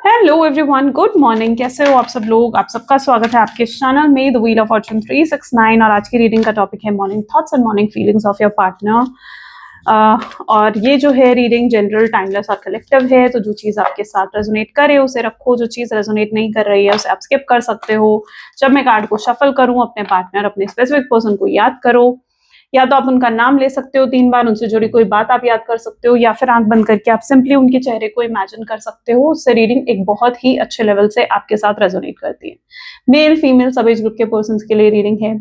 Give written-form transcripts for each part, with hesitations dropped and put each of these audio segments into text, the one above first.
Hello everyone, good morning. कैसे हो आप सब लोग? आप सबका स्वागत है आपके चैनल में द व्हील ऑफ फॉर्चून 369। और आज की रीडिंग का टॉपिक है morning thoughts and morning feelings of your partner. और ये जो है रीडिंग जनरल, टाइमलेस और कलेक्टिव है। तो जो चीज़ आपके साथ रेजोनेट करे उसे रखो, जो चीज़ रेजोनेट नहीं कर रही है उसे आप स्किप कर सकते हो। जब मैं कार्ड को शफल करूँ, अपने पार्टनर, अपने स्पेसिफिक पर्सन को याद करो। या तो आप उनका नाम ले सकते हो 3 बार, उनसे जुड़ी कोई बात आप याद कर सकते हो, या फिर आंख बंद करके आप सिंपली उनके चेहरे को इमेजिन कर सकते हो। उससे रीडिंग एक बहुत ही अच्छे लेवल से आपके साथ रेजोनेट करती है। मेल फीमेल सभी एज ग्रुप के पर्सन के लिए रीडिंग है।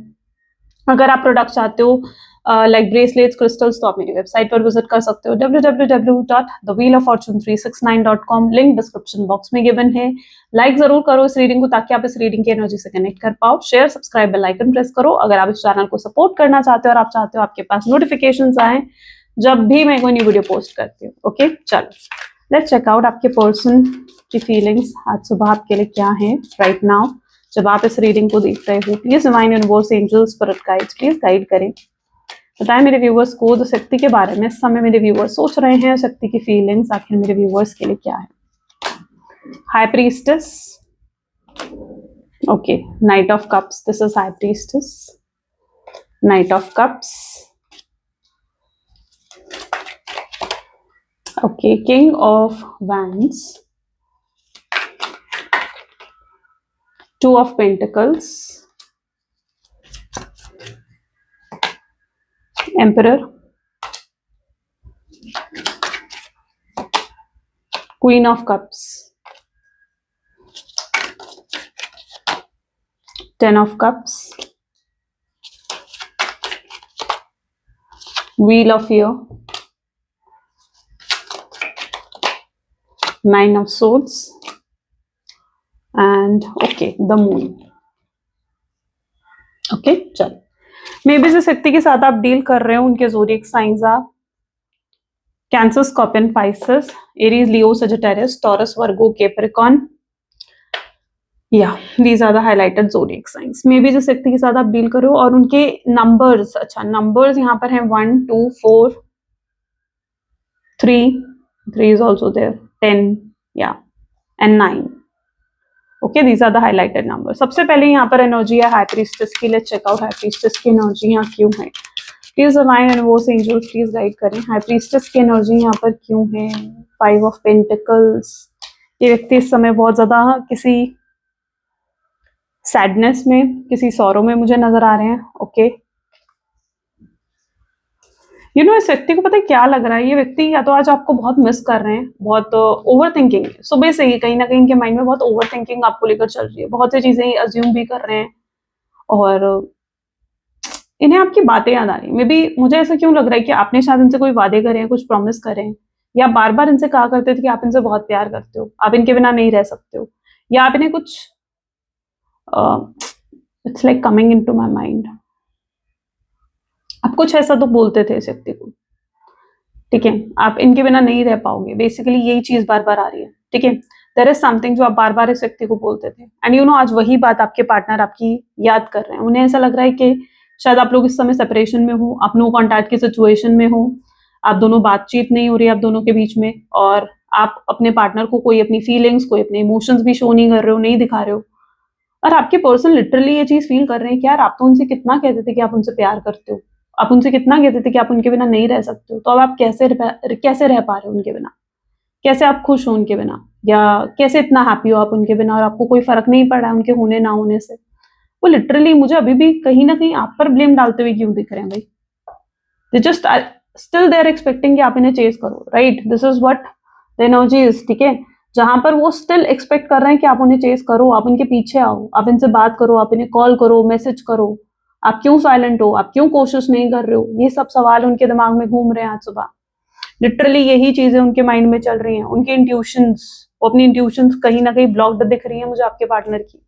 अगर आप प्रोडक्ट चाहते हो लाइक ब्रेसलेट्स, क्रिस्टल्स, तो आप मेरी वेबसाइट पर विजिट कर सकते हो www.thewheeloffortune369.com। लिंक डिस्क्रिप्शन बॉक्स में गिवन है। लाइक जरूर करो इस रीडिंग को ताकि आप इस रीडिंग की एनर्जी से कनेक्ट कर पाओ। Share, subscribe, bell icon press करो अगर आप इस चैनल को सपोर्ट करना चाहते हो और आप चाहते हो आपके पास नोटिफिकेशंस आए जब भी मैं कोई न्यू वीडियो पोस्ट करती हूँ। ओके, चलो लेट्स चेक आउट आपके पर्सन की फीलिंग्स आज सुबह आपके लिए क्या है राइट नाउ। जब आप इस रीडिंग को देख रहे हो, please divine universe, angels, spirit guides, please guide करें। बताएं मेरे व्यूवर्स को जो शक्ति के बारे में इस समय मेरे व्यूवर्स सोच रहे हैं, शक्ति की फीलिंग्स आखिर मेरे व्यूवर्स के लिए क्या है। High priestess, okay, night of cups, this is high priestess, night of cups, okay, king of wands, two of pentacles, Emperor, Queen of Cups, Ten of Cups, Wheel of Fear, Nine of Swords, and okay, the Moon. Okay, चलो। May be जिस व्यक्ति के साथ आप deal कर रहे हो उनके ज़ोडिएक साइंस आप cancer, scorpion, Pisces, Aries, Leo, Sagittarius, Taurus, Virgo, Capricorn. या these are the highlighted zodiac science. Maybe जिस व्यक्ति के साथ आप डील करो और उनके नंबर्स, अच्छा नंबर्स यहाँ पर हैं 1 2 4 3 इज ऑल्सो देयर, 10 या and 9। Okay, these are the highlighted number. सबसे पहले यहाँ पर एनर्जी है हाई प्रीस्टेस की। Let's check out high priestess की एनर्जी यहाँ क्यों है। Please divine and angels please guide करें, हाई प्रीस्टेस की एनर्जी यहाँ पर क्यों है। 5 ऑफ पेंटिकल्स, ये व्यक्ति इस समय बहुत ज्यादा किसी सैडनेस में, किसी सौरों में मुझे नजर आ रहे हैं। ओके, यू नो इस व्यक्ति को पता है क्या लग रहा है, ये व्यक्ति या तो आज आपको बहुत मिस कर रहे हैं, बहुत ओवर थिंकिंग है सुबह से ही, कहीं ना कहीं इनके माइंड में बहुत ओवर थिंकिंग आपको लेकर चल रही है, बहुत सी चीजें अज्यूम भी कर रहे हैं और इन्हें आपकी बातें याद आ रही है। मे बी मुझे ऐसा क्यों लग रहा है कि आपने शायद इनसे कोई वादे करे हैं, कुछ प्रॉमिस करे हैं, या बार बार इनसे कहा करते थे कि आप इनसे बहुत प्यार करते हो, आप इनके बिना नहीं रह सकते हो, या आप इन्हें कुछ it's like coming into my mind, आप कुछ ऐसा तो बोलते थे इस व्यक्ति को, ठीक है, आप इनके बिना नहीं रह पाओगे, बेसिकली यही चीज बार बार आ रही है, ठीक है। देयर इज समथिंग जो आप बार बार इस व्यक्ति को बोलते थे एंड यू नो आज वही बात आपके पार्टनर आपकी याद कर रहे हैं। उन्हें ऐसा लग रहा है कि शायद आप लोग इस समय सेपरेशन में हो, आप नो कॉन्टैक्ट की सिचुएशन में हो, आप दोनों बातचीत नहीं हो रही है आप दोनों के बीच में, और आप अपने पार्टनर को कोई अपनी फीलिंग्स, कोई अपने इमोशंस भी शो नहीं कर रहे हो, नहीं दिखा रहे हो। और आपके पर्सन लिटरली ये चीज फील कर रहे हैं कि यार आप तो उनसे कितना कहते थे कि आप उनसे प्यार करते हो, आप उनसे कितना कहते थे कि आप उनके बिना नहीं रह सकते हो, तो अब आप कैसे रह पा रहे हो उनके बिना, कैसे आप खुश हो उनके बिना, या कैसे इतना हैप्पी हो आप उनके बिना और आपको कोई फर्क नहीं पड़ा है उनके होने ना होने से। वो लिटरली मुझे अभी भी कहीं ना कहीं आप पर ब्लेम डालते हुए क्यों दिख रहे हैं भाई। They just still they are expecting कि आप इन्हें चेज करो, right, this is what the energy is, ठीक है। जहां पर वो स्टिल एक्सपेक्ट कर रहे हैं कि आप उन्हें चेज करो, आप उनके पीछे आओ, आप इनसे बात करो, आप इन्हें कॉल करो, मैसेज करो, आप क्यों साइलेंट हो, आप क्यों कोशिश नहीं कर रहे हो, ये सब सवाल उनके दिमाग में घूम रहे हैं आज सुबह। लिटरली यही चीजें उनके माइंड में चल रही हैं, उनकी इंट्यूशंस, वो अपनी इंट्यूशंस कहीं ना कहीं ब्लॉक्ड दिख रही हैं मुझे आपके पार्टनर की,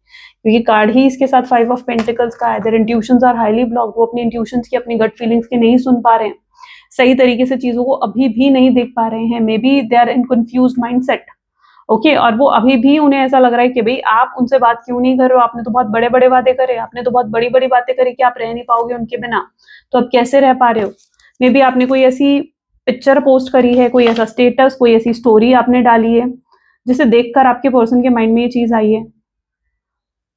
क्योंकि कार्ड ही इसके साथ 5 ऑफ पेंटिकल्स का है। Their intuitions are highly blocked, वो अपनी इंट्यूशंस की, अपनी गट फीलिंग्स की नहीं सुन पा रहे हैं, सही तरीके से चीजों को अभी भी नहीं देख पा रहे हैं। Maybe they are in confused mindset, okay, और वो अभी भी उन्हें ऐसा लग रहा है कि भाई आप उनसे बात क्यों नहीं कर रहे हो, आपने तो बहुत बड़े बड़े वादे करे, आपने तो बहुत बड़ी बड़ी बातें करी कि आप रह नहीं पाओगे उनके बिना, तो अब कैसे रह पा रहे हो। मे बी आपने कोई ऐसी पिक्चर पोस्ट करी है, कोई ऐसा स्टेटस, कोई ऐसी स्टोरी आपने डाली है जिसे देखकर आपके पर्सन के माइंड में ये चीज आई है,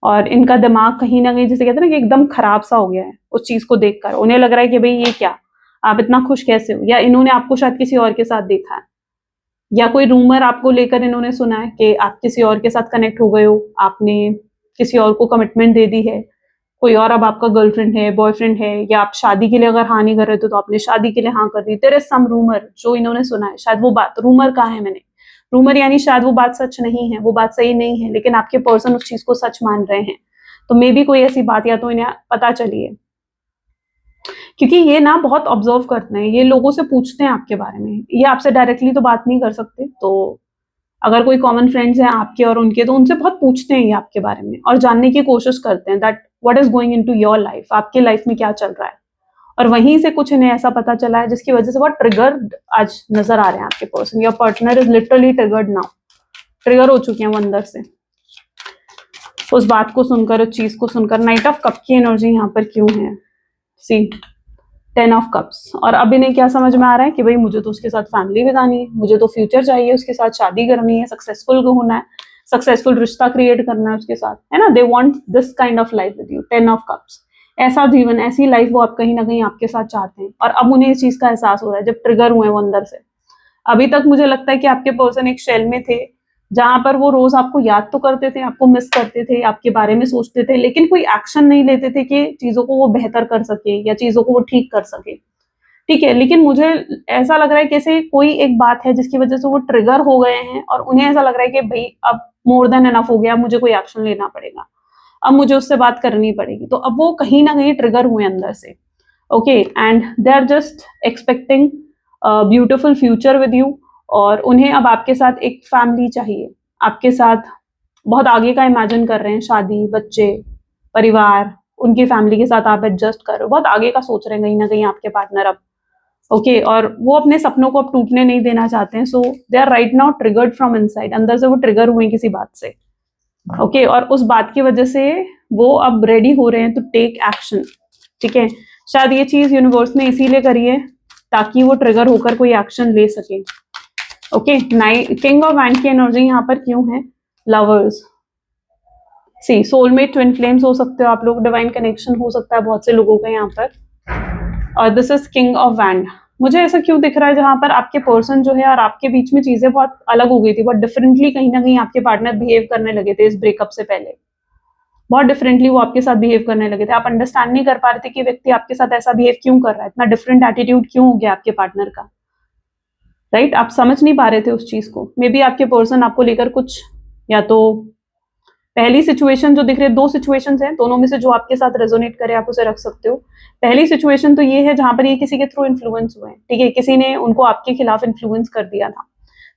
और इनका दिमाग कहीं ना कहीं, जिसे कहते हैं ना कि एकदम खराब सा हो गया है उस चीज को देखकर। उन्हें लग रहा है कि भाई ये क्या, आप इतना खुश कैसे हो, या इन्होंने आपको शायद किसी और के साथ देखा है, या कोई रूमर आपको लेकर इन्होंने सुना है कि आप किसी और के साथ कनेक्ट हो गए हो, आपने किसी और को कमिटमेंट दे दी है, कोई और अब आपका गर्लफ्रेंड है, बॉयफ्रेंड है, या आप शादी के लिए अगर हाँ नहीं कर रहे थे तो आपने शादी के लिए हाँ कर दी। देयर इज सम रूमर जो इन्होंने सुना है, शायद वो बात रूमर का है, मैंने रूमर यानी शायद वो बात सच नहीं है, वो बात सही नहीं है, लेकिन आपके पर्सन उस चीज को सच मान रहे हैं। तो मे बी कोई ऐसी बात या तो इन्हें पता चली है, क्योंकि ये ना बहुत ऑब्जर्व करते हैं, ये लोगों से पूछते हैं आपके बारे में, ये आपसे डायरेक्टली तो बात नहीं कर सकते, तो अगर कोई कॉमन फ्रेंड्स हैं आपके और उनके, तो उनसे बहुत पूछते हैं ये आपके बारे में और जानने की कोशिश करते हैं that what is going into your life, आपके लाइफ में क्या चल रहा है। और वहीं से कुछ इन्हें ऐसा पता चला है जिसकी वजह से बहुत ट्रिगर्ड आज नजर आ रहे हैं आपके person. Your partner is literally triggered now, trigger हो चुके हैं वो अंदर से उस बात को सुनकर, उस चीज को सुनकर। नाइट ऑफ कप की एनर्जी यहाँ पर क्यों है, सी 10 ऑफ कप्स। और अब इन्हें क्या समझ में आ रहा है कि भाई मुझे तो उसके साथ फैमिली बितानी है, मुझे तो फ्यूचर चाहिए, उसके साथ शादी करनी है, सक्सेसफुल होना है, सक्सेसफुल रिश्ता क्रिएट करना है उसके साथ, है ना। They want this kind of life with you, 10 of cups. ऐसा जीवन, ऐसी लाइफ वो आप कहीं ना कहीं आपके साथ चाहते हैं, और अब उन्हें इस चीज का एहसास हो रहा है जब ट्रिगर हुए वो अंदर से। अभी तक मुझे लगता है कि आपके पर्सन एक शेल में थे, जहां पर वो रोज आपको याद तो करते थे, आपको मिस करते थे, आपके बारे में सोचते थे, लेकिन कोई एक्शन नहीं लेते थे कि चीजों को वो बेहतर कर सके या चीजों को वो ठीक कर सके। ठीक है, लेकिन मुझे ऐसा लग रहा है कि ऐसे कोई एक बात है जिसकी वजह से वो ट्रिगर हो गए हैं, और उन्हें ऐसा लग रहा है कि भाई अब मोर देन एनफ हो गया, मुझे कोई एक्शन लेना पड़ेगा, अब मुझे उससे बात करनी पड़ेगी। तो अब वो कहीं ना कहीं ट्रिगर हुए अंदर से, okay, and they are just expecting beautiful future with you. और उन्हें अब आपके साथ एक फैमिली चाहिए, आपके साथ बहुत आगे का इमेजिन कर रहे हैं, शादी, बच्चे, परिवार, उनकी फैमिली के साथ आप एडजस्ट कर रहे हो, बहुत आगे का सोच रहे हैं कहीं ना कहीं आपके पार्टनर अब, ओके। और वो अपने सपनों को अब टूटने नहीं देना चाहते हैं, so they are right now triggered from inside, अंदर से वो ट्रिगर हुए किसी बात से, ओके। और उस बात की वजह से वो अब रेडी हो रहे हैं टू टेक एक्शन, ठीक है। शायद ये चीज यूनिवर्स ने इसीलिए करी है ताकि वो ट्रिगर होकर कोई एक्शन ले सके, ओके। किंग ऑफ वैंड की एनर्जी यहाँ पर क्यों है, लवर्स, सी सोलमेट, ट्विन फ्लेम्स हो सकते हो आप लोग, डिवाइन कनेक्शन हो सकता है बहुत से लोगों का यहाँ पर। और this is king of wand. मुझे ऐसा क्यों दिख रहा है जहां पर आपके पर्सन जो है और आपके बीच में चीजें बहुत अलग हो गई थी, बहुत डिफरेंटली कहीं ना कहीं आपके पार्टनर बिहेव करने लगे थे इस ब्रेकअप से पहले, बहुत डिफरेंटली वो आपके साथ बिहेव करने लगे थे। आप अंडरस्टैंड नहीं कर पा रहे थे कि व्यक्ति आपके साथ ऐसा बिहेव क्यों कर रहा है, इतना डिफरेंट एटीट्यूड क्यों हो गया आपके पार्टनर का, राइट। आप समझ नहीं पा रहे थे उस चीज को। मे बी आपके पर्सन आपको लेकर कुछ, या तो पहली सिचुएशन जो दिख रही है, दो सिचुएशंस हैं, दोनों में से जो आपके साथ रेजोनेट करे आप उसे रख सकते हो। पहली सिचुएशन तो ये है जहां पर ये किसी के थ्रू इन्फ्लुएंस हुए हैं, ठीक है, किसी ने उनको आपके खिलाफ इन्फ्लुएंस कर दिया था,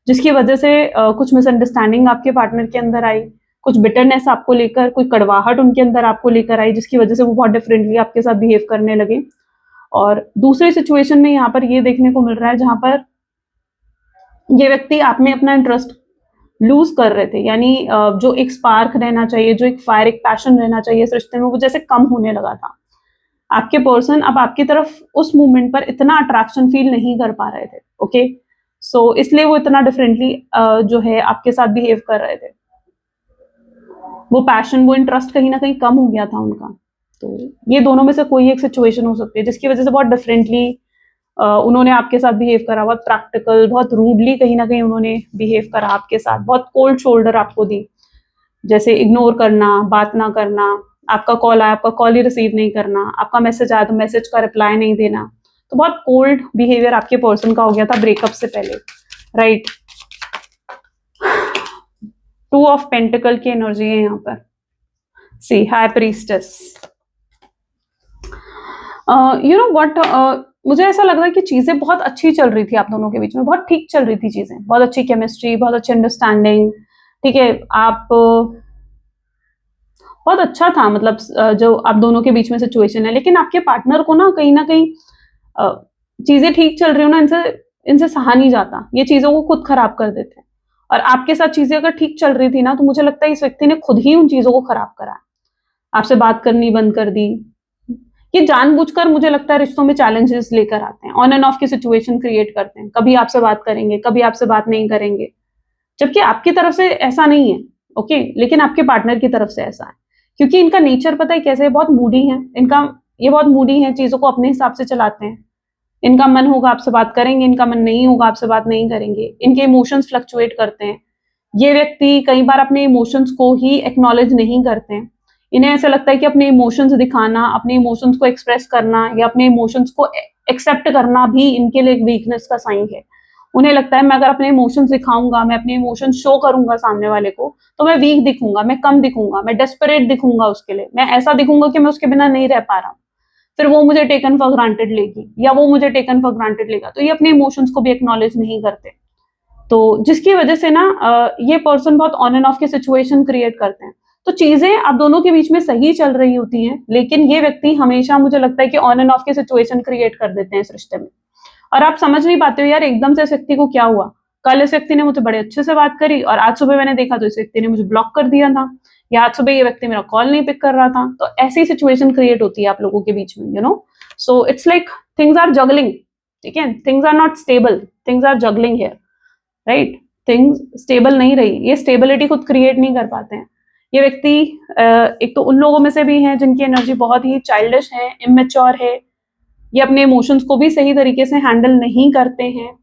जिसकी वजह से कुछ मिसअंडरस्टैंडिंग आपके पार्टनर के अंदर आई, कुछ बिटरनेस आपको लेकर, कोई कड़वाहट उनके अंदर आपको लेकर आई, जिसकी वजह से वो बहुत डिफरेंटली आपके साथ बिहेव करने लगे। और दूसरी सिचुएशन में यहाँ पर ये देखने को मिल रहा है जहां पर ये व्यक्ति आप में अपना इंटरेस्ट लूज कर रहे थे, यानी जो एक स्पार्क रहना चाहिए, जो एक फायर, एक पैशन रहना चाहिए इस रिश्ते में, वो जैसे कम होने लगा था। आपके पर्सन अब आपकी तरफ उस मोमेंट पर इतना अट्रैक्शन फील नहीं कर पा रहे थे, ओके। सो इसलिए वो इतना डिफरेंटली जो है आपके साथ बिहेव कर रहे थे, वो पैशन, वो इंटरेस्ट कहीं ना कहीं कम हो गया था उनका। तो ये दोनों में से कोई एक सिचुएशन हो सकती है जिसकी वजह से बहुत डिफरेंटली उन्होंने आपके साथ बिहेव करा, बहुत प्रैक्टिकल, बहुत रूडली कहीं ना कहीं उन्होंने बिहेव करा आपके साथ, बहुत कोल्ड शोल्डर आपको दी, जैसे इग्नोर करना, बात ना करना, आपका कॉल आया, आपका कॉल ही रिसीव नहीं करना, आपका मैसेज आया तो मैसेज का रिप्लाई नहीं देना। तो बहुत कोल्ड बिहेवियर आपके पर्सन का हो गया था ब्रेकअप से पहले, राइट। 2 ऑफ पेंटिकल की एनर्जी है यहाँ पर, see high priestess. You know what, मुझे ऐसा लग रहा है कि चीजें बहुत अच्छी चल रही थी आप दोनों के बीच में, बहुत ठीक चल रही थी चीजें, बहुत अच्छी केमिस्ट्री, बहुत अच्छी अंडरस्टैंडिंग, ठीक है। आप बहुत अच्छा था, मतलब जो आप दोनों के बीच में सिचुएशन है, लेकिन आपके पार्टनर को ना कहीं चीजें ठीक चल रही हो ना, इनसे इनसे सहा नहीं जाता, ये चीजों को खुद खराब कर देते हैं। और आपके साथ चीजें अगर ठीक चल रही थी ना, तो मुझे लगता है इस व्यक्ति ने खुद ही उन चीजों को खराब करा, आपसे बात करनी बंद कर दी। ये जानबूझकर मुझे लगता है रिश्तों में चैलेंजेस लेकर आते हैं, ऑन एंड ऑफ की सिचुएशन क्रिएट करते हैं, कभी आपसे बात करेंगे, कभी आपसे बात नहीं करेंगे, जबकि आपकी तरफ से ऐसा नहीं है, ओके, लेकिन आपके पार्टनर की तरफ से ऐसा है, क्योंकि इनका नेचर पता है कैसे, बहुत मूडी है ये बहुत मूडी है, चीजों को अपने हिसाब से चलाते हैं। इनका मन होगा आपसे बात करेंगे, इनका मन नहीं होगा आपसे बात नहीं करेंगे, इनके इमोशंस फ्लक्चुएट करते हैं। ये व्यक्ति कई बार अपने इमोशंस को ही एक्नॉलेज नहीं करते हैं। इन्हें ऐसा लगता है कि अपने इमोशंस दिखाना, अपने इमोशंस को एक्सप्रेस करना या अपने इमोशंस को एक्सेप्ट करना भी इनके लिए एक वीकनेस का साइन है। उन्हें लगता है मैं अगर अपने इमोशंस दिखाऊंगा, मैं अपने इमोशंस शो करूंगा सामने वाले को, तो मैं वीक दिखूंगा, मैं कम दिखूंगा, मैं डेस्परेट दिखूंगा उसके लिए, मैं ऐसा दिखूंगा कि मैं उसके बिना नहीं रह पा रहा हूँ। फिर वो मुझे टेकन फॉर ग्रांटेड लेगी या वो मुझे टेकन फॉर ग्रांटेड लेगा। तो ये अपने इमोशंस को भी एक्नॉलेज नहीं करते, तो जिसकी वजह से ना ये पर्सन बहुत ऑन एंड ऑफ की सिचुएशन क्रिएट करते हैं। तो चीजें आप दोनों के बीच में सही चल रही होती हैं, लेकिन ये व्यक्ति हमेशा मुझे लगता है कि ऑन एंड ऑफ की सिचुएशन क्रिएट कर देते हैं इस रिश्ते में, और आप समझ नहीं पाते हो यार एकदम से इस व्यक्ति को क्या हुआ। कल इस व्यक्ति ने मुझे बड़े अच्छे से बात करी और आज सुबह मैंने देखा तो इस व्यक्ति ने मुझे ब्लॉक कर दिया था, या आज सुबह ये व्यक्ति मेरा कॉल नहीं पिक कर रहा था। तो ऐसी सिचुएशन क्रिएट होती है आप लोगों के बीच में, you know. So it's like things are juggling, ठीक है, things are not stable, things are juggling here, right. Things stable नहीं रही, ये स्टेबिलिटी खुद क्रिएट नहीं कर पाते हैं। ये व्यक्ति एक तो उन लोगों में से भी हैं जिनकी एनर्जी बहुत ही चाइल्डिश है, इमेच्योर है, ये अपने इमोशंस को भी सही तरीके से हैंडल नहीं करते हैं।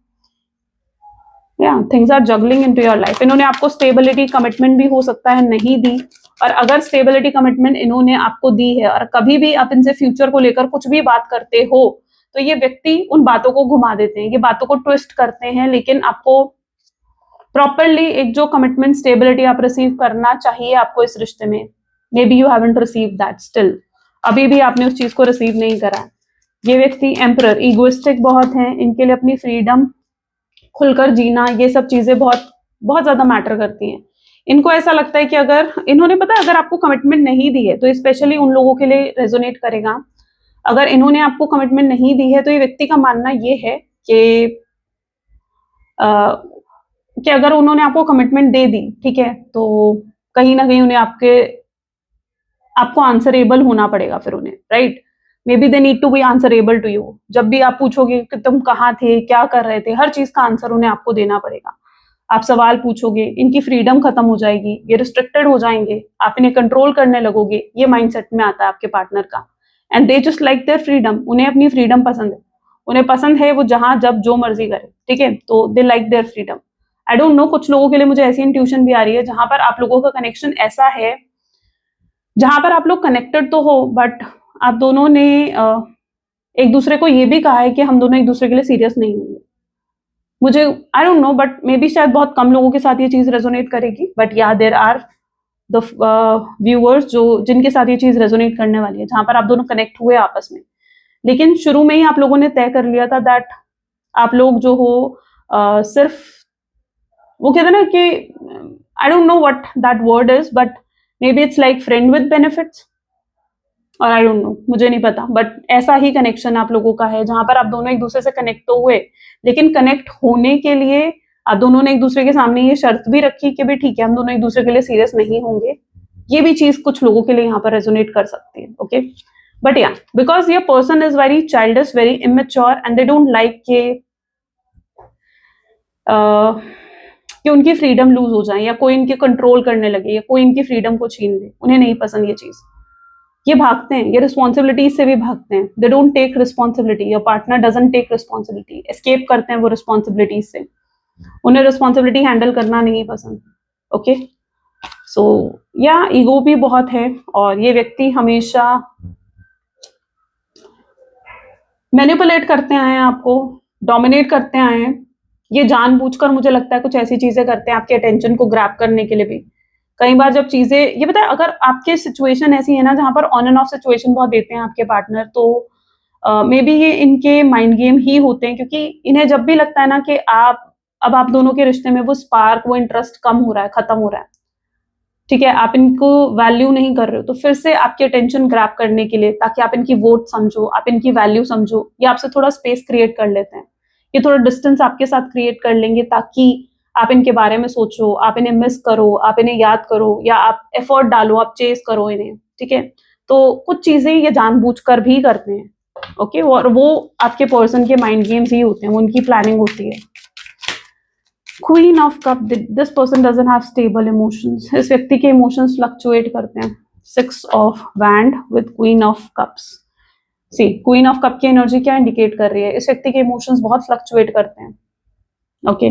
या things are juggling into your life. इन्होंने आपको स्टेबिलिटी कमिटमेंट भी हो सकता है नहीं दी, और अगर स्टेबिलिटी कमिटमेंट इन्होंने आपको दी है और कभी भी आप इनसे फ्यूचर को लेकर कुछ भी बात करते हो, तो ये व्यक्ति उन बातों को घुमा देते हैं, ये बातों को ट्विस्ट करते हैं, लेकिन आपको प्रॉपरली एक जो कमिटमेंट स्टेबिलिटी आप रिसीव करना चाहिए आपको इस रिश्ते में, may be you haven't receive that still, अभी भी आपने उस चीज को रिसीव नहीं करा है। ये व्यक्ति एम्परर, इगोइस्टिक बहुत हैं, इनके लिए अपनी फ्रीडम, खुलकर जीना, ये सब चीजें बहुत बहुत ज्यादा मैटर करती हैं। इनको ऐसा लगता है कि अगर इन्होंने, पता है, अगर आपको कमिटमेंट नहीं दी है, तो स्पेशली उन लोगों के लिए रेजोनेट करेगा, अगर इन्होंने आपको कमिटमेंट नहीं दी है तो ये व्यक्ति का मानना ये है कि अगर उन्होंने आपको कमिटमेंट दे दी, ठीक है, तो कहीं ना कहीं उन्हें आपको आंसरेबल होना पड़ेगा फिर उन्हें, right. Maybe they need to be answerable to you. जब भी आप पूछोगे कि तुम कहाँ थे, क्या कर रहे थे, हर चीज का आंसर उन्हें आपको देना पड़ेगा। आप सवाल पूछोगे, इनकी फ्रीडम खत्म हो जाएगी, ये रिस्ट्रिक्टेड हो जाएंगे, आप इन्हें कंट्रोल करने लगोगे, ये माइंडसेट में आता है आपके पार्टनर का। And they just like their freedom, उन्हें अपनी फ्रीडम पसंद है, उन्हें पसंद है वो जहां जब जो मर्जी करे, ठीक है, तो they like their freedom. I don't no, कुछ लोगों के लिए मुझे ऐसी इंट्यूशन भी आ रही है जहां पर आप लोगों का कनेक्शन ऐसा है जहां पर आप लोग कनेक्टेड तो हो, बट आप दोनों ने एक दूसरे को ये भी कहा है कि हम दोनों एक दूसरे के लिए सीरियस नहीं होंगे। मुझे आई don't no, but may be शायद बहुत कम लोगों के साथ ये चीज रेजोनेट करेगी, बट या देयर आर द व्यूअर्स जिनके साथ ये चीज रेजोनेट करने वाली है, जहां पर आप दोनों कनेक्ट हुए आपस में। लेकिन शुरू में ही आप लोगों ने तय कर लिया था दैट आप लोग जो हो सिर्फ, वो कहते हैं ना कि आई don't know what that word is, but may be it's like friend with benefits, और आई डोंट नो, मुझे नहीं पता, बट ऐसा ही कनेक्शन आप लोगों का है जहां पर आप दोनों एक दूसरे से कनेक्ट तो हुए, लेकिन कनेक्ट होने के लिए आप दोनों ने एक दूसरे के सामने ये शर्त भी रखी कि भाई ठीक है, हम दोनों एक दूसरे के लिए सीरियस नहीं होंगे। ये भी चीज कुछ लोगों के लिए यहाँ पर रेजोनेट कर सकती है, ओके। बट या बिकॉज ये person is very childish, very immature, and they don't like कि उनकी फ्रीडम लूज हो जाए, या कोई इनके कंट्रोल करने लगे, या कोई इनकी फ्रीडम को छीन ले, उन्हें नहीं पसंद ये चीज। ये भागते हैं, ये रिस्पॉन्सिबिलिटीज से भी भागते हैं, they don't take responsibility, your partner doesn't take responsibility, escape करते हैं वो रिस्पॉन्सिबिलिटीज से, उन्हें रिस्पॉन्सिबिलिटी हैंडल करना नहीं पसंद, ओके। सो या ईगो भी बहुत है, और ये व्यक्ति हमेशा मैनिपुलेट करते आए हैं आपको, डोमिनेट करते आए हैं, ये जानबूझकर मुझे लगता है कुछ ऐसी चीजें करते हैं आपके अटेंशन को ग्रैब करने के लिए भी। कई बार जब चीजें, ये पता है, अगर आपके सिचुएशन ऐसी है ना जहां पर ऑन एंड ऑफ सिचुएशन बहुत देते हैं आपके पार्टनर, तो मे बी ये इनके माइंड गेम ही होते हैं, क्योंकि इन्हें जब भी लगता है ना कि अब आप दोनों के रिश्ते में वो स्पार्क, वो इंटरेस्ट कम हो रहा है, खत्म हो रहा है, ठीक है, आप इनको वैल्यू नहीं कर रहे हो, तो फिर से आपकी अटेंशन ग्रैब करने के लिए, ताकि आप इनकी वोट समझो, आप इनकी वैल्यू समझो, ये आपसे थोड़ा स्पेस क्रिएट कर लेते हैं, ये थोड़ा डिस्टेंस आपके साथ क्रिएट कर लेंगे, ताकि आप इनके बारे में सोचो, आप इन्हें मिस करो, आप इन्हें याद करो, या आप एफर्ट डालो, आप चेस करो इन्हें, ठीक है। तो कुछ चीजें ये जानबूझकर भी करते हैं, ओके, और वो आपके पर्सन के माइंड गेम्स ही होते हैं, वो उनकी प्लानिंग होती है। Queen of cup, this person doesn't have stable emotions, इस व्यक्ति के इमोशंस फ्लक्चुएट करते हैं। 6 of wand with queen of cups. See queen of cup की एनर्जी क्या इंडिकेट कर रही है, इस व्यक्ति के इमोशंस बहुत फ्लक्चुएट करते हैं। ओके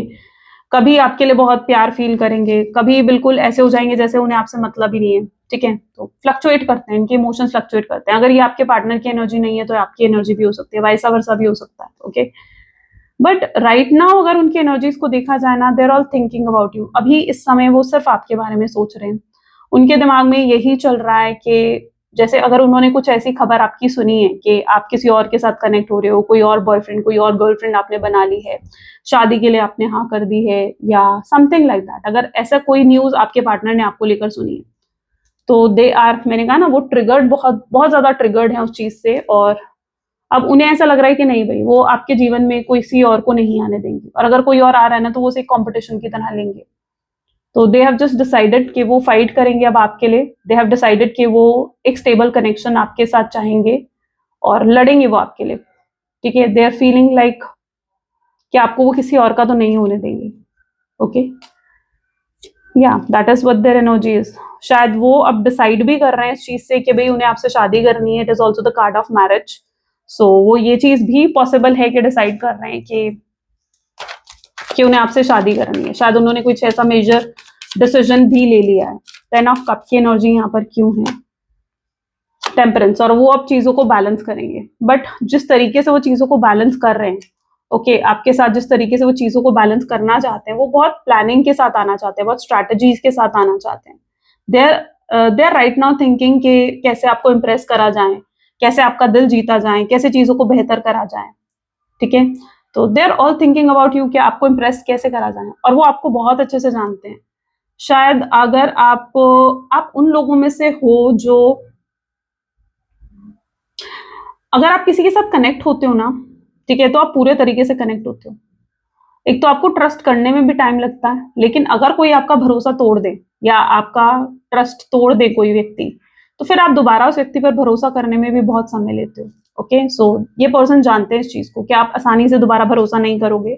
कभी आपके लिए बहुत प्यार फील करेंगे, कभी बिल्कुल ऐसे हो जाएंगे जैसे उन्हें आपसे मतलब ही नहीं है, ठीक है। तो फ्लक्चुएट करते हैं, इनके इमोशंस फ्लक्चुएट करते हैं। अगर ये आपके पार्टनर की एनर्जी नहीं है तो आपकी एनर्जी भी हो सकती है, वाइसा वर्सा भी हो सकता है। ओके बट राइट नाउ अगर उनकी एनर्जीज को देखा जाए ना, देर ऑल थिंकिंग अबाउट यू। अभी इस समय वो सिर्फ आपके बारे में सोच रहे हैं। उनके दिमाग में यही चल रहा है कि जैसे अगर उन्होंने कुछ ऐसी खबर आपकी सुनी है कि आप किसी और के साथ कनेक्ट हो रहे हो, कोई और बॉयफ्रेंड कोई और गर्लफ्रेंड आपने बना ली है, शादी के लिए आपने हाँ कर दी है, या समथिंग लाइक दैट, अगर ऐसा कोई न्यूज आपके पार्टनर ने आपको लेकर सुनी है तो दे आर, मैंने कहा ना, वो ट्रिगर्ड, बहुत बहुत ज्यादा ट्रिगर्ड है उस चीज से। और अब उन्हें ऐसा लग रहा है कि नहीं भाई, वो आपके जीवन में कोई सी और को नहीं आने देंगे, और अगर कोई और आ रहा है ना तो वो उसे एक कॉम्पिटिशन की तरह लेंगे। तो दे हैव जस्ट डिसाइडेड कि वो फाइट करेंगे अब आपके लिए। दे हैव डिसाइडेड कि वो एक स्टेबल कनेक्शन आपके साथ चाहेंगे और लड़ेंगे वो आपके लिए, ठीक है। दे आर फीलिंग लाइक कि आपको वो किसी और का तो नहीं होने देंगे। ओके या that is what their energy is. शायद वो अब डिसाइड भी कर रहे हैं इस चीज से कि भाई उन्हें आपसे शादी करनी है। It is also the card of marriage. So वो ये चीज भी पॉसिबल है कि डिसाइड कर रहे हैं कि उन्हें आपसे शादी करनी है। शायद उन्होंने कुछ ऐसा मेजर डिसीजन भी ले लिया है। 10 ऑफ कप की एनर्जी यहाँ पर क्यों है? टेम्परेंस। और वो अब चीजों को बैलेंस करेंगे, बट जिस तरीके से वो चीजों को बैलेंस कर रहे हैं, ओके आपके साथ जिस तरीके से वो चीजों को बैलेंस करना चाहते हैं, वो बहुत प्लानिंग के साथ आना चाहते हैं, बहुत स्ट्रैटेजीज के साथ आना चाहते हैं। They are right now thinking कि कैसे आपको इम्प्रेस करा जाए, कैसे आपका दिल जीता जाए, कैसे चीजों को बेहतर करा जाए, ठीक है। तो they are all thinking about you कि आपको इम्प्रेस कैसे करा जाए, और वो आपको बहुत अच्छे से जानते हैं। शायद अगर आप उन लोगों में से हो जो, अगर आप किसी के साथ कनेक्ट होते हो ना, ठीक है, तो आप पूरे तरीके से कनेक्ट होते हो। एक तो आपको ट्रस्ट करने में भी टाइम लगता है, लेकिन अगर कोई आपका भरोसा तोड़ दे या आपका ट्रस्ट तोड़ दे कोई व्यक्ति, तो फिर आप दोबारा उस व्यक्ति पर भरोसा करने में भी बहुत समय लेते हो। ओके सो ये पर्सन जानते हैं इस चीज को कि आप आसानी से दोबारा भरोसा नहीं करोगे।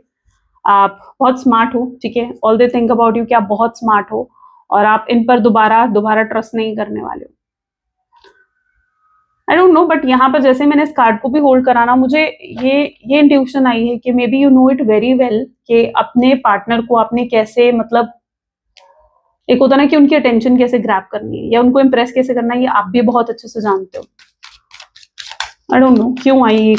आप बहुत स्मार्ट हो, ठीक है। All they think about you कि आप बहुत स्मार्ट हो और आप इन पर दोबारा दोबारा ट्रस्ट नहीं करने वाले हो। आई डोंट नो, बट यहाँ पर जैसे मैंने इस कार्ड को भी होल्ड कराना, मुझे ये इंट्यूशन आई है कि may be you know it very well कि अपने पार्टनर को आपने कैसे, मतलब एक होता ना कि उनकी अटेंशन कैसे ग्रैब करनी है या उनको इम्प्रेस कैसे करना है, ये आप भी बहुत अच्छे से जानते हो। आई डोंट नो क्यों आई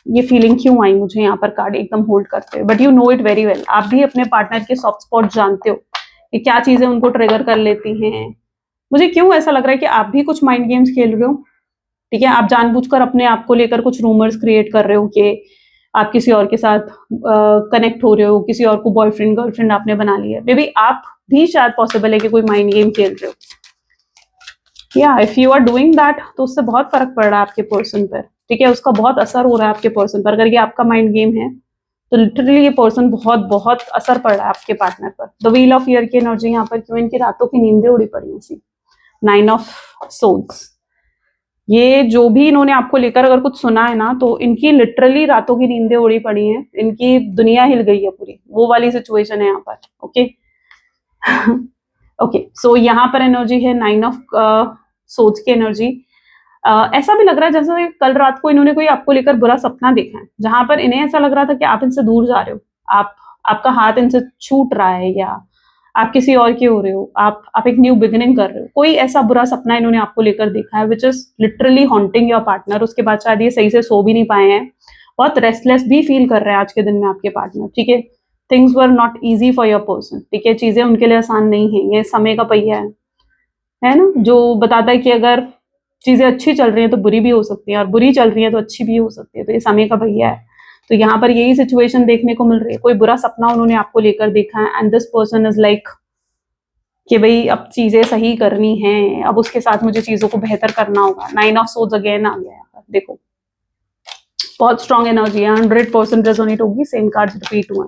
ये फीलिंग क्यों आई मुझे यहाँ पर कार्ड एकदम होल्ड करते हुए, but you know it very well. आप भी अपने पार्टनर के सॉफ्ट स्पॉट जानते हो कि क्या चीजें उनको ट्रिगर कर लेती हैं। मुझे क्यों ऐसा लग रहा है कि आप भी कुछ माइंड गेम्स खेल रहे हो, ठीक है। आप जानबूझकर अपने आप को लेकर कुछ रूमर्स क्रिएट कर रहे हो कि आप किसी और के साथ कनेक्ट हो रहे हो, किसी और को बॉयफ्रेंड गर्लफ्रेंड आपने बना लिया है। मे बी आप भी शायद पॉसिबल है कि कोई माइंड गेम खेल रहे हो। या if you are doing that तो उससे बहुत फर्क पड़ रहा है आपके पर्सन पर, ठीक है। उसका बहुत असर हो रहा है आपके पर्सन पर। अगर ये आपका माइंड गेम है तो लिटरली ये पर्सन बहुत बहुत असर पड़ रहा है आपके पार्टनर पर। द व्हील ऑफ ईयर की एनर्जी यहाँ पर क्यों? इनकी रातों की नींदें उड़ी पड़ी हैं। 9 ऑफ सोड्स। ये जो भी इन्होंने आपको लेकर अगर कुछ सुना है ना, तो इनकी लिटरली रातों की नींदें उड़ी पड़ी हैं, इनकी दुनिया हिल गई है पूरी, वो वाली सिचुएशन है यहाँ पर। ओके ओके सो यहाँ पर एनर्जी है 9 ऑफ सोच की एनर्जी। ऐसा भी लग रहा है जैसे कल रात को इन्होंने कोई आपको लेकर बुरा सपना देखा है, जहां पर इन्हें ऐसा लग रहा था कि आप इनसे दूर जा रहे हो, आपका हाथ इनसे छूट रहा है, या आप किसी और के हो रहे हो, आप एक न्यू बिगिनिंग कर रहे हो। कोई ऐसा बुरा सपना इन्होंने आपको लेकर देखा है which is literally haunting your partner. उसके बाद शायद ये सही से सो भी नहीं पाए हैं, बहुत रेस्टलेस भी फील कर रहे हैं आज के दिन में आपके पार्टनर, ठीक है। Things were not easy for your person, ठीक है। चीजें उनके लिए आसान नहीं है, ये समय का पहिया है ना, जो बताता है कि अगर चीजें अच्छी चल रही है तो बुरी भी हो सकती है, और बुरी चल रही है तो अच्छी भी हो सकती है। तो ये समय का भैया है। तो यहाँ पर यही सिचुएशन देखने को मिल रही है। कोई बुरा सपना उन्होंने आपको लेकर देखा है, and this person is like कि भाई अब चीजें सही करनी है, अब उसके साथ मुझे चीजों को बेहतर करना होगा। 9 ऑफ सोर्ड्स अगेन आ गया यहाँ पर, देखो बहुत स्ट्रॉन्ग एनर्जी है। 100% रेजोनेट होगी, सेम कार्ड्स रिपीट हुए,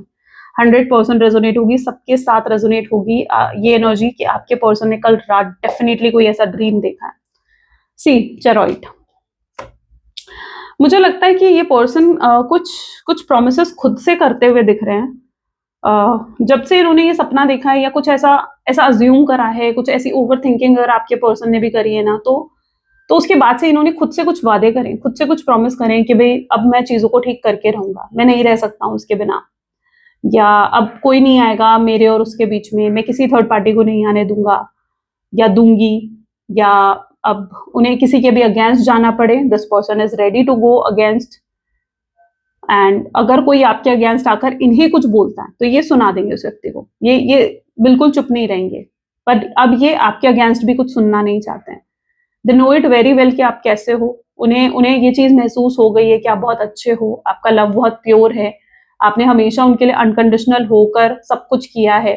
100% रेजोनेट होगी, सबके साथ रेजोनेट होगी ये एनर्जी कि आपके पर्सन ने कल रात डेफिनेटली कोई ऐसा ड्रीम देखा है। सी चेरॉइड। मुझे लगता है कि ये पर्सन कुछ प्रॉमिसेस खुद से करते हुए दिख रहे हैं, जब से इन्होंने ये सपना देखा है या कुछ ऐसा ऐसा अज्यूम करा है, कुछ ऐसी ओवर थिंकिंग अगर आपके पर्सन ने भी करी है ना, तो उसके बाद से इन्होंने खुद से कुछ वादे करें, खुद से कुछ प्रॉमिस करें कि भाई अब मैं चीज़ों को ठीक करके रहूँगा, मैं नहीं रह सकता हूँ उसके बिना, या अब कोई नहीं आएगा मेरे और उसके बीच में, मैं किसी थर्ड पार्टी को नहीं आने दूँगा या दूँगी, या अब उन्हें किसी के भी अगेंस्ट जाना पड़े, this person is ready to go against, and अगर कोई आपके अगेंस्ट आकर इन्हें कुछ बोलता है तो ये सुना देंगे उस व्यक्ति को, ये बिल्कुल चुप नहीं रहेंगे, पर अब ये आपके अगेंस्ट भी कुछ सुनना नहीं चाहते हैं। They know it very well कि आप कैसे हो, उन्हें उन्हें ये चीज़ महसूस हो गई है कि आप बहुत अच्छे हो, आपका लव बहुत प्योर है, आपने हमेशा उनके लिए अनकंडीशनल होकर सब कुछ किया है,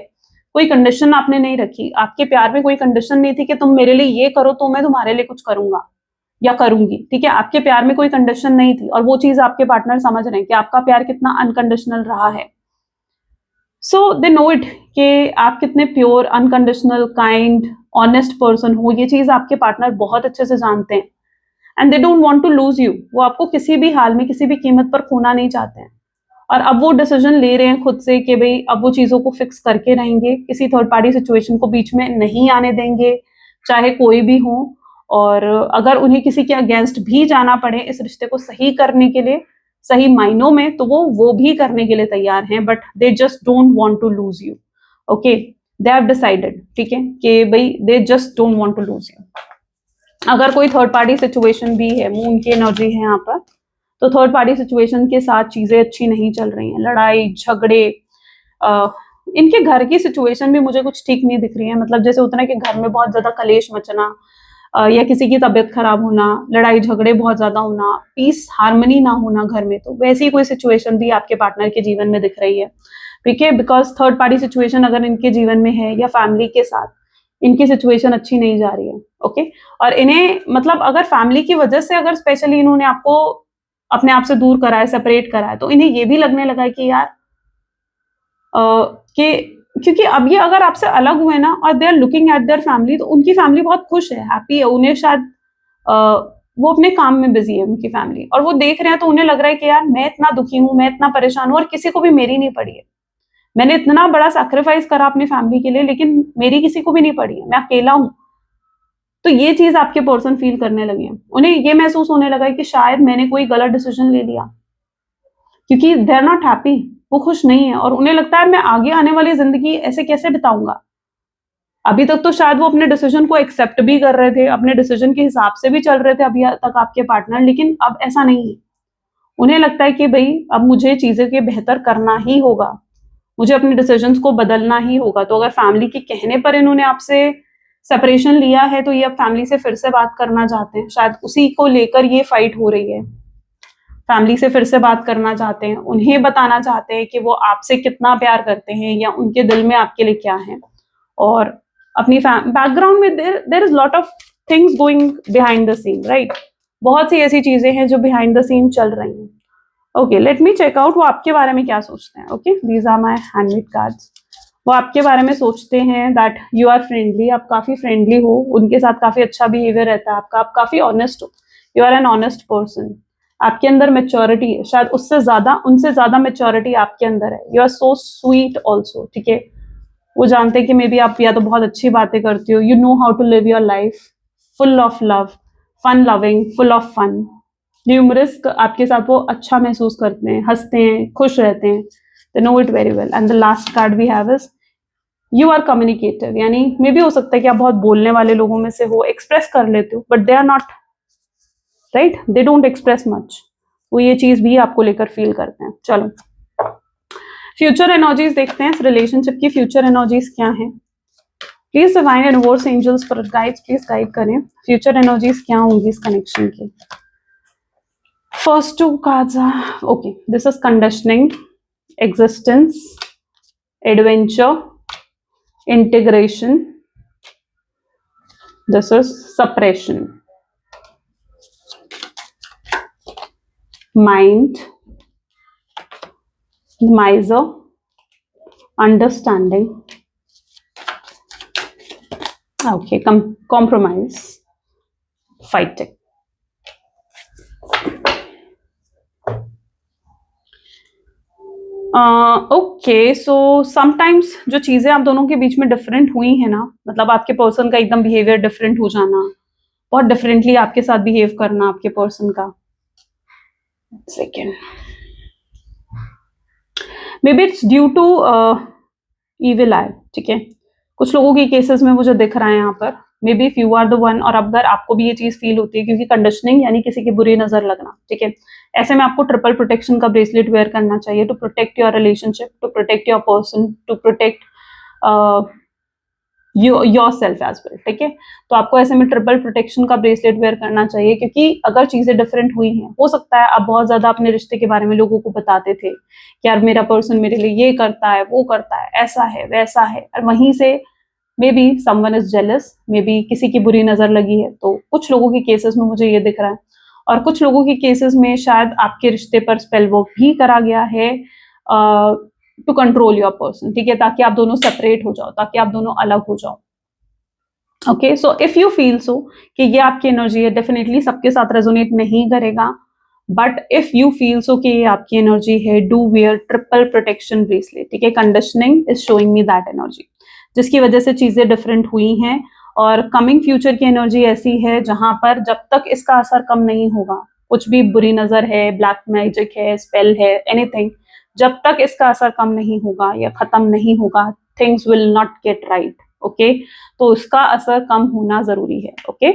कोई कंडीशन आपने नहीं रखी, आपके प्यार में कोई कंडीशन नहीं थी कि तुम मेरे लिए ये करो तो मैं तुम्हारे लिए कुछ करूंगा या करूंगी, ठीक है, आपके प्यार में कोई कंडीशन नहीं थी, और वो चीज आपके पार्टनर समझ रहे हैं कि आपका प्यार कितना अनकंडीशनल रहा है। सो दे नो इट कि आप कितने pure, unconditional, kind, honest person हो, ये चीज आपके पार्टनर बहुत अच्छे से जानते हैं, and they don't want to lose you, वो आपको किसी भी हाल में किसी भी कीमत पर खोना नहीं चाहते हैं। और अब वो डिसीजन ले रहे हैं खुद से कि भाई अब वो चीज़ों को फिक्स करके रहेंगे, किसी थर्ड पार्टी सिचुएशन को बीच में नहीं आने देंगे, चाहे कोई भी हो, और अगर उन्हें किसी के अगेंस्ट भी जाना पड़े इस रिश्ते को सही करने के लिए, सही मायनों में, तो वो भी करने के लिए तैयार हैं, but they just don't want to lose you. Okay, they have decided, ठीक है, कि भाई they just don't want to lose you. अगर कोई थर्ड पार्टी सिचुएशन भी है, मून की एनर्जी है यहाँ पर, तो थर्ड पार्टी सिचुएशन के साथ चीजें अच्छी नहीं चल रही हैं, लड़ाई झगड़े, इनके घर की सिचुएशन भी मुझे कुछ ठीक नहीं दिख रही है, मतलब जैसे होता है कि घर में बहुत ज्यादा कलेश मचना, या किसी की तबीयत खराब होना, लड़ाई झगड़े बहुत ज्यादा होना, पीस हार्मनी ना होना घर में, तो वैसी कोई सिचुएशन भी आपके पार्टनर के जीवन में दिख रही है, ठीक है, बिकॉज थर्ड पार्टी सिचुएशन अगर इनके जीवन में है या फैमिली के साथ इनकी सिचुएशन अच्छी नहीं जा रही है। ओके, और इन्हें मतलब अगर फैमिली की वजह से अगर स्पेशली इन्होंने आपको अपने आप से दूर करा है, सेपरेट करा है, तो इन्हें ये भी लगने लगा है कि यार कि क्योंकि अब ये अगर आपसे अलग हुए ना और they are looking at their family, तो उनकी फैमिली बहुत खुश है, हैप्पी है, उन्हें शायद वो अपने काम में बिजी है उनकी फैमिली, और वो देख रहे हैं तो उन्हें लग रहा है कि यार मैं इतना दुखी हूँ, मैं इतना परेशान हूँ, और किसी को भी मेरी नहीं पड़ी है, मैंने इतना बड़ा सैक्रिफाइस करा अपनी फैमिली के लिए, लेकिन मेरी किसी को भी नहीं पड़ी है, मैं अकेला हूँ। तो ये चीज आपके पर्सन फील करने लगे हैं, उन्हें ये महसूस होने लगा है कि शायद मैंने कोई गलत डिसीजन ले लिया, क्योंकि दे आर नॉट हैप्पी, वो खुश नहीं है, और उन्हें लगता है मैं आगे आने वाली जिंदगी ऐसे कैसे बिताऊंगा। अभी तक तो शायद वो अपने डिसीजन को एक्सेप्ट भी कर रहे थे, अपने डिसीजन के हिसाब से भी चल रहे थे अभी तक आपके पार्टनर, लेकिन अब ऐसा नहीं है, उन्हें लगता है कि भाई अब मुझे चीजें के बेहतर करना ही होगा, मुझे अपने डिसीजंस को बदलना ही होगा। तो अगर फैमिली के कहने पर इन्होंने आपसे सेपरेशन लिया है, तो ये अब फैमिली से फिर से बात करना चाहते हैं, शायद उसी को लेकर ये फाइट हो रही है, फैमिली से फिर से बात करना चाहते हैं, उन्हें बताना चाहते हैं कि वो आपसे कितना प्यार करते हैं या उनके दिल में आपके लिए क्या है, और अपनी बैकग्राउंड में there is lot of things going behind the scene, right, बहुत सी ऐसी चीजें हैं जो बिहाइंड द सीन चल रही हैं। Okay, let me check out वो आपके बारे में क्या सोचते हैं। Okay, these are my handmade cards. वो आपके बारे में सोचते हैं दैट यू आर फ्रेंडली, आप काफी फ्रेंडली हो, उनके साथ काफी अच्छा बिहेवियर रहता है आपका, आप काफी ऑनेस्ट हो, you are an honest person, आपके अंदर मेच्योरिटी है, शायद उससे ज्यादा उनसे ज्यादा मेच्योरिटी आपके अंदर है, you are so sweet also, ठीक है, वो जानते हैं कि मे बी आप या तो बहुत अच्छी बातें करती हो, you know how to live your life full of love, fun loving, full of fun, numerous, आपके साथ वो अच्छा महसूस करते हैं, हंसते हैं, खुश रहते हैं, they know it very well. And the last card we have is you are communicative, यानी मे भी हो सकता है कि आप बहुत बोलने वाले लोगों में से हो, एक्सप्रेस कर लेते हो, but they are not, right, they don't express much, वो ये चीज भी आपको लेकर फील करते हैं। चलो फ्यूचर एनर्जीज देखते हैं, इस रिलेशनशिप की फ्यूचर एनर्जीज क्या हैं। Please divine universe, angels, spirit guides please guide करें, फ्यूचर एनर्जीज क्या होंगी इस कनेक्शन की। First two cards are okay. This is conditioning, existence, adventure, integration. This is suppression, mind, miser, understanding. Okay, compromise, fighting. Okay, so sometimes जो चीजें आप दोनों के बीच में डिफरेंट हुई है ना, मतलब आपके पर्सन का एकदम बिहेवियर डिफरेंट हो जाना, बहुत डिफरेंटली आपके साथ बिहेव करना आपके पर्सन का, second, maybe it's due to evil eye, ठीक है, कुछ लोगों के केसेस में मुझे दिख रहा है यहाँ पर, maybe if you are the one, और अगर आपको भी ये चीज फील होती है, क्योंकि कंडीशनिंग यानी किसी की बुरी नजर लगना, ठीक है, ऐसे में आपको ट्रिपल प्रोटेक्शन का ब्रेसलेट वेयर करना चाहिए to protect your relationship, to protect your person, to protect yourself as well, ठीक है। तो आपको ऐसे में ट्रिपल प्रोटेक्शन का ब्रेसलेट वेयर करना चाहिए, क्योंकि अगर चीजें डिफरेंट हुई हैं, हो सकता है आप बहुत ज्यादा अपने रिश्ते के बारे में लोगों को बताते थे कि यार मेरा पर्सन मेरे लिए ये करता है, वो करता है, ऐसा है वैसा है, और वहीं से may be someone is jealous, may be किसी की बुरी नजर लगी है। तो कुछ लोगों के केसेस में मुझे ये दिख रहा है, और कुछ लोगों के केसेस में शायद आपके रिश्ते पर स्पेल वर्क भी करा गया है टू कंट्रोल योर पर्सन, ठीक है, ताकि आप दोनों सेपरेट हो जाओ, ताकि आप दोनों अलग हो जाओ। Okay, so if you feel so कि ये आपकी एनर्जी है, डेफिनेटली सबके साथ रेजोनेट नहीं करेगा, but if you feel so कि ये आपकी एनर्जी है, do wear triple protection bracelet, ठीक है, conditioning is showing me that energy, जिसकी वजह से चीजें डिफरेंट हुई हैं, और कमिंग फ्यूचर की एनर्जी ऐसी है जहां पर जब तक इसका असर कम नहीं होगा, कुछ भी बुरी नजर है, ब्लैक मैजिक है, स्पेल है, एनीथिंग, जब तक इसका असर कम नहीं होगा या खत्म नहीं होगा, things will not get right. Okay, तो उसका असर कम होना जरूरी है। ओके,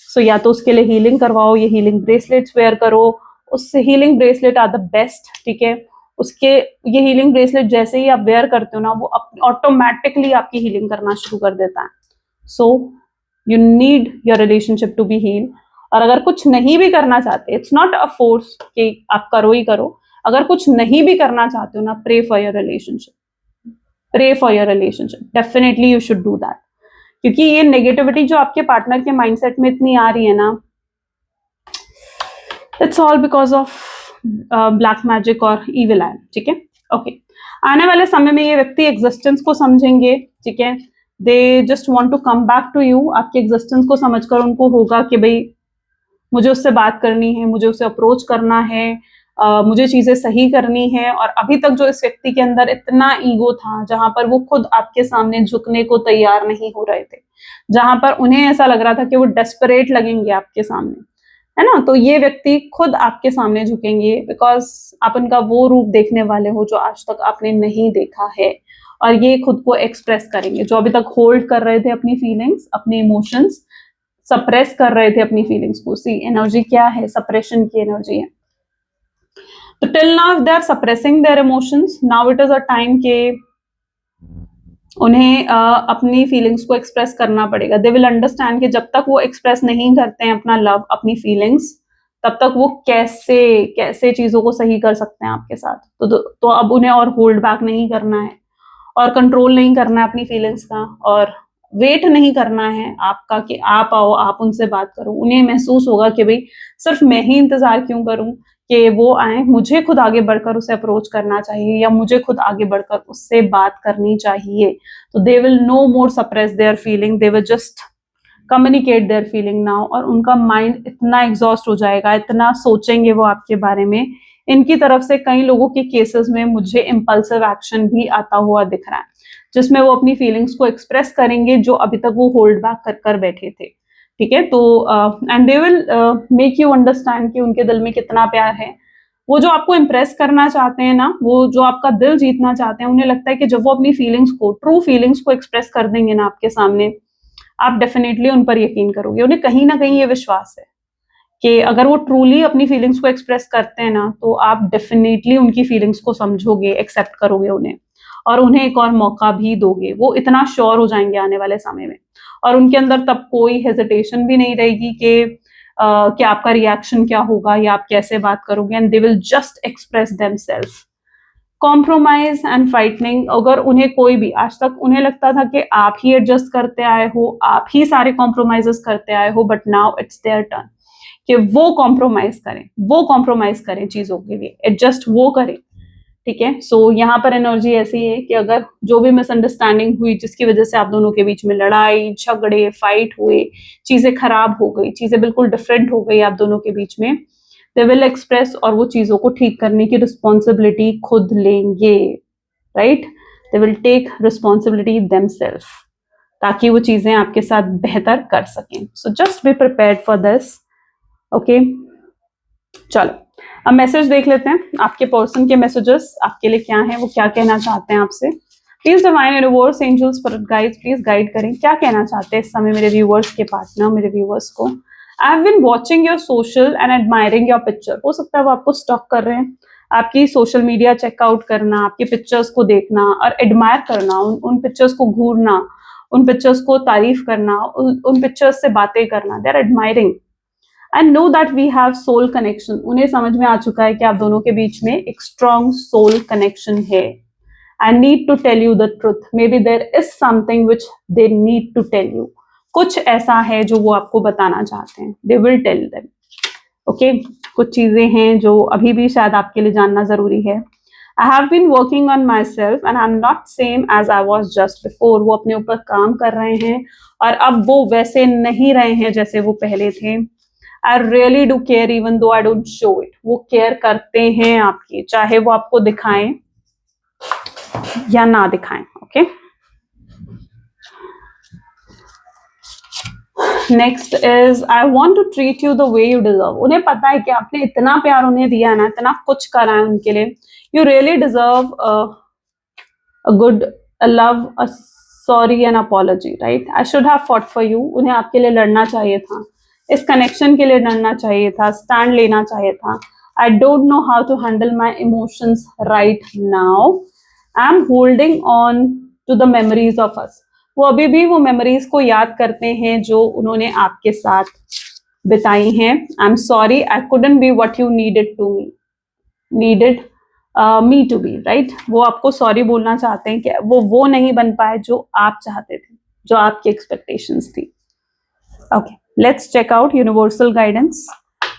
सो या तो उसके लिए हीलिंग करवाओ, ये हीलिंग ब्रेसलेट्स वेयर करो, उससे healing bracelet are the best, ठीक है, उसके ये हीलिंग ब्रेसलेट जैसे ही आप वेयर करते हो ना, वो ऑटोमेटिकली आपकी हीलिंग करना शुरू कर देता है। So you need your relationship to be heal, और अगर कुछ नहीं भी करना चाहते, इट्स नॉट अ फोर्स कि आप करो ही करो, अगर कुछ नहीं भी करना चाहते हो ना, pray for your relationship, pray for your relationship, definitely you should do that, क्योंकि ये नेगेटिविटी जो आपके पार्टनर के माइंडसेट में इतनी आ रही है ना, it's all because of black magic और इविल आई, ठीक है। ओके, आने वाले समय में ये व्यक्ति एग्जिस्टेंस को समझेंगे, ठीक है, they just want to come back to you, आपके एग्जिस्टेंस को समझकर उनको होगा कि भाई मुझे उससे बात करनी है, मुझे उसे अप्रोच करना है, मुझे चीजें सही करनी है, और अभी तक जो इस व्यक्ति के अंदर इतना ईगो था, जहां पर वो खुद आपके सामने झुकने को तैयार नहीं हो रहे थे, जहां पर उन्हें ऐसा लग रहा था कि वो डेस्परेट लगेंगे आपके सामने, है ना, तो ये व्यक्ति खुद आपके सामने झुकेंगे, बिकॉज आप उनका वो रूप देखने वाले हो जो आज तक आपने नहीं देखा है, और ये खुद को एक्सप्रेस करेंगे, जो अभी तक होल्ड कर रहे थे अपनी फीलिंग्स, अपने इमोशंस सप्रेस कर रहे थे अपनी फीलिंग्स को। सी एनर्जी क्या है, सप्रेशन की एनर्जी है। तो till now they are suppressing their emotions, now it is a time के उन्हें अपनी फीलिंग्स को एक्सप्रेस करना पड़ेगा। दे विल अंडरस्टैंड कि जब तक वो एक्सप्रेस नहीं करते हैं अपना लव, अपनी फीलिंग्स, तब तक वो कैसे कैसे चीजों को सही कर सकते हैं आपके साथ। तो अब उन्हें और होल्ड बैक नहीं करना है, और कंट्रोल नहीं करना है अपनी फीलिंग्स का, और वेट नहीं करना है आपका कि आप आओ, आप उनसे बात करो। उन्हें महसूस होगा कि भाई सिर्फ मैं ही इंतजार क्यों करूं कि वो आए, मुझे खुद आगे बढ़कर उसे अप्रोच करना चाहिए, या मुझे खुद आगे बढ़कर उससे बात करनी चाहिए। तो they will no more suppress their feeling, they will just communicate their feeling now, और उनका माइंड इतना एग्जॉस्ट हो जाएगा, इतना सोचेंगे वो आपके बारे में। इनकी तरफ से कई लोगों के केसेस में मुझे इम्पल्सिव एक्शन भी आता हुआ दिख रहा है, जिसमें वो अपनी फीलिंग्स को एक्सप्रेस करेंगे जो अभी तक वो होल्ड बैक कर कर बैठे थे, ठीक है। तो and they will make you understand कि उनके दिल में कितना प्यार है। वो जो आपको इम्प्रेस करना चाहते हैं ना, वो जो आपका दिल जीतना चाहते हैं, उन्हें लगता है कि जब वो अपनी फीलिंग्स को, ट्रू फीलिंग्स को एक्सप्रेस कर देंगे ना आपके सामने, आप डेफिनेटली उन पर यकीन करोगे। उन्हें कहीं ना कहीं ये विश्वास है कि अगर वो ट्रूली अपनी फीलिंग्स को एक्सप्रेस करते हैं ना, तो आप डेफिनेटली उनकी फीलिंग्स को समझोगे, एक्सेप्ट करोगे उन्हें, और उन्हें एक और मौका भी दोगे। वो इतना श्योर हो जाएंगे आने वाले समय में, और उनके अंदर तब कोई हेजिटेशन भी नहीं रहेगी कि आपका रिएक्शन क्या होगा या आप कैसे बात करोगे, and they will just express themselves. Compromise and fighting, अगर उन्हें कोई भी, आज तक उन्हें लगता था कि आप ही एडजस्ट करते आए हो, आप ही सारे कॉम्प्रोमाइजेस करते आए हो, but now it's there turn कि वो कॉम्प्रोमाइज करें चीजों के लिए, एडजस्ट वो करें, ठीक है। सो यहाँ पर एनर्जी ऐसी है कि अगर जो भी मिसअंडरस्टैंडिंग हुई, जिसकी वजह से आप दोनों के बीच में लड़ाई झगड़े फाइट हुए, चीजें खराब हो गई, चीजें बिल्कुल डिफरेंट हो गई आप दोनों के बीच में, दे विल एक्सप्रेस और वो चीजों को ठीक करने की रिस्पॉन्सिबिलिटी खुद लेंगे, right? They will take responsibility themselves, ताकि वो चीजें आपके साथ बेहतर कर सकें। So just be prepared for this, okay? चलो अब मैसेज देख लेते हैं, आपके पर्सन के मैसेजेस आपके लिए क्या है, वो क्या कहना चाहते हैं आपसे। Please divine universe, angels, spirit guides, please guide करें, क्या कहना चाहते हैं इस समय मेरे व्यूअर्स के पार्टनर, मेरे व्यूअर्स को। I have been watching your social and admiring your picture. हो सकता है वो आपको स्टॉक कर रहे हैं, आपकी सोशल मीडिया चेकआउट करना, आपकी पिक्चर्स को देखना और एडमायर करना, उन पिक्चर्स को घूरना, उन पिक्चर्स को तारीफ करना, उन पिक्चर्स से बातें करना। They are admiring and know that we have soul connection. उन्हें समझ में आ चुका है कि आप दोनों के बीच में एक स्ट्रॉन्ग सोल कनेक्शन है। I need to tell you the truth. Maybe there is something which they need to tell you. कुछ ऐसा है जो वो आपको बताना चाहते हैं. They will tell them. Okay? कुछ चीजें हैं जो अभी भी शायद आपके लिए जानना जरूरी है. I have been working on myself and I'm not same as I was just before. वो अपने ऊपर काम कर रहे हैं और अब वो वैसे नहीं रहे हैं जैसे वो पहले थे. I really do care even though I don't show it. वो केयर करते हैं आपकी, चाहे वो आपको दिखाएं या ना दिखाएं. Okay, next is I want to treat you the way you deserve. उन्हें पता है कि आपने इतना प्यार उन्हें दिया है ना, इतना कुछ करा है उनके लिए. You really deserve a good love, a sorry and apology, right? I should have fought for you. उन्हें आपके लिए लड़ना चाहिए था, इस कनेक्शन के लिए लड़ना चाहिए था, स्टैंड लेना चाहिए था. I don't know how to handle my emotions right now. I am holding on to the memories of us. वो अभी भी वो मेमोरीज को याद करते हैं जो उन्होंने आपके साथ बिताई हैं. I am sorry, I couldn't be what you needed me to be, right? वो आपको सॉरी बोलना चाहते हैं कि वो नहीं बन पाए जो आप चाहते थे, जो आपकी एक्सपेक्टेशंस थी. Okay, let's check out universal guidance.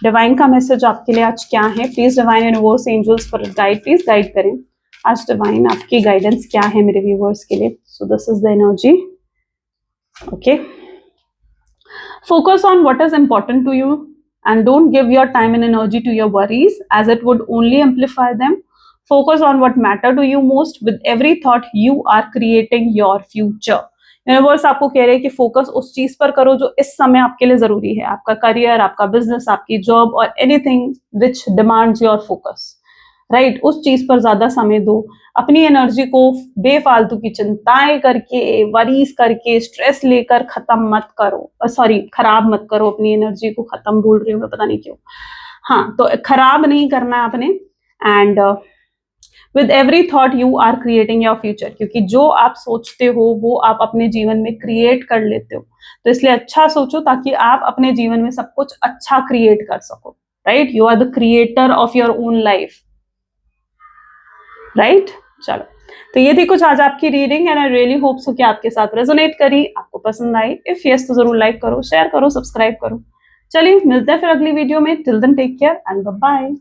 Divine का मैसेज आपके लिए आज क्या है? Please divine, universe, angels, spirit guide, please guide करें. आज डिवाइन आपकी गाइडेंस क्या है मेरे व्यूवर्स के लिए? So this is the energy. Okay, focus on what is important to you and don't give your time and energy to your worries as it would only amplify them. Focus on what matter to you most. With every thought you are creating your future. Universe आपको कह रहे हैं कि focus उस चीज पर करो जो इस समय आपके लिए जरूरी है. आपका करियर, आपका बिजनेस, आपकी जॉब और anything which demands your focus, right? उस चीज पर ज्यादा समय दो. अपनी एनर्जी को बेफालतू की चिंताएं करके, वरीज करके, स्ट्रेस लेकर खत्म मत करो, खराब मत करो अपनी एनर्जी को. खत्म बोल रही हूँ मैं, पता नहीं क्यों. हाँ, तो खराब नहीं करना है अपने. And with every thought you are creating your future, क्योंकि जो आप सोचते हो वो आप अपने जीवन में क्रिएट कर लेते हो. तो इसलिए अच्छा सोचो ताकि आप अपने जीवन में सब कुछ अच्छा क्रिएट कर सको, right? You are the creator of your own life, right? चलो, तो ये थी कुछ आज आपकी reading and I really hope so कि आपके साथ रेजोनेट करी, आपको पसंद आई. इफ यस तो जरूर लाइक करो, शेयर करो, सब्सक्राइब करो. चलिए मिलते हैं फिर अगली वीडियो में. Till then take care and bye bye.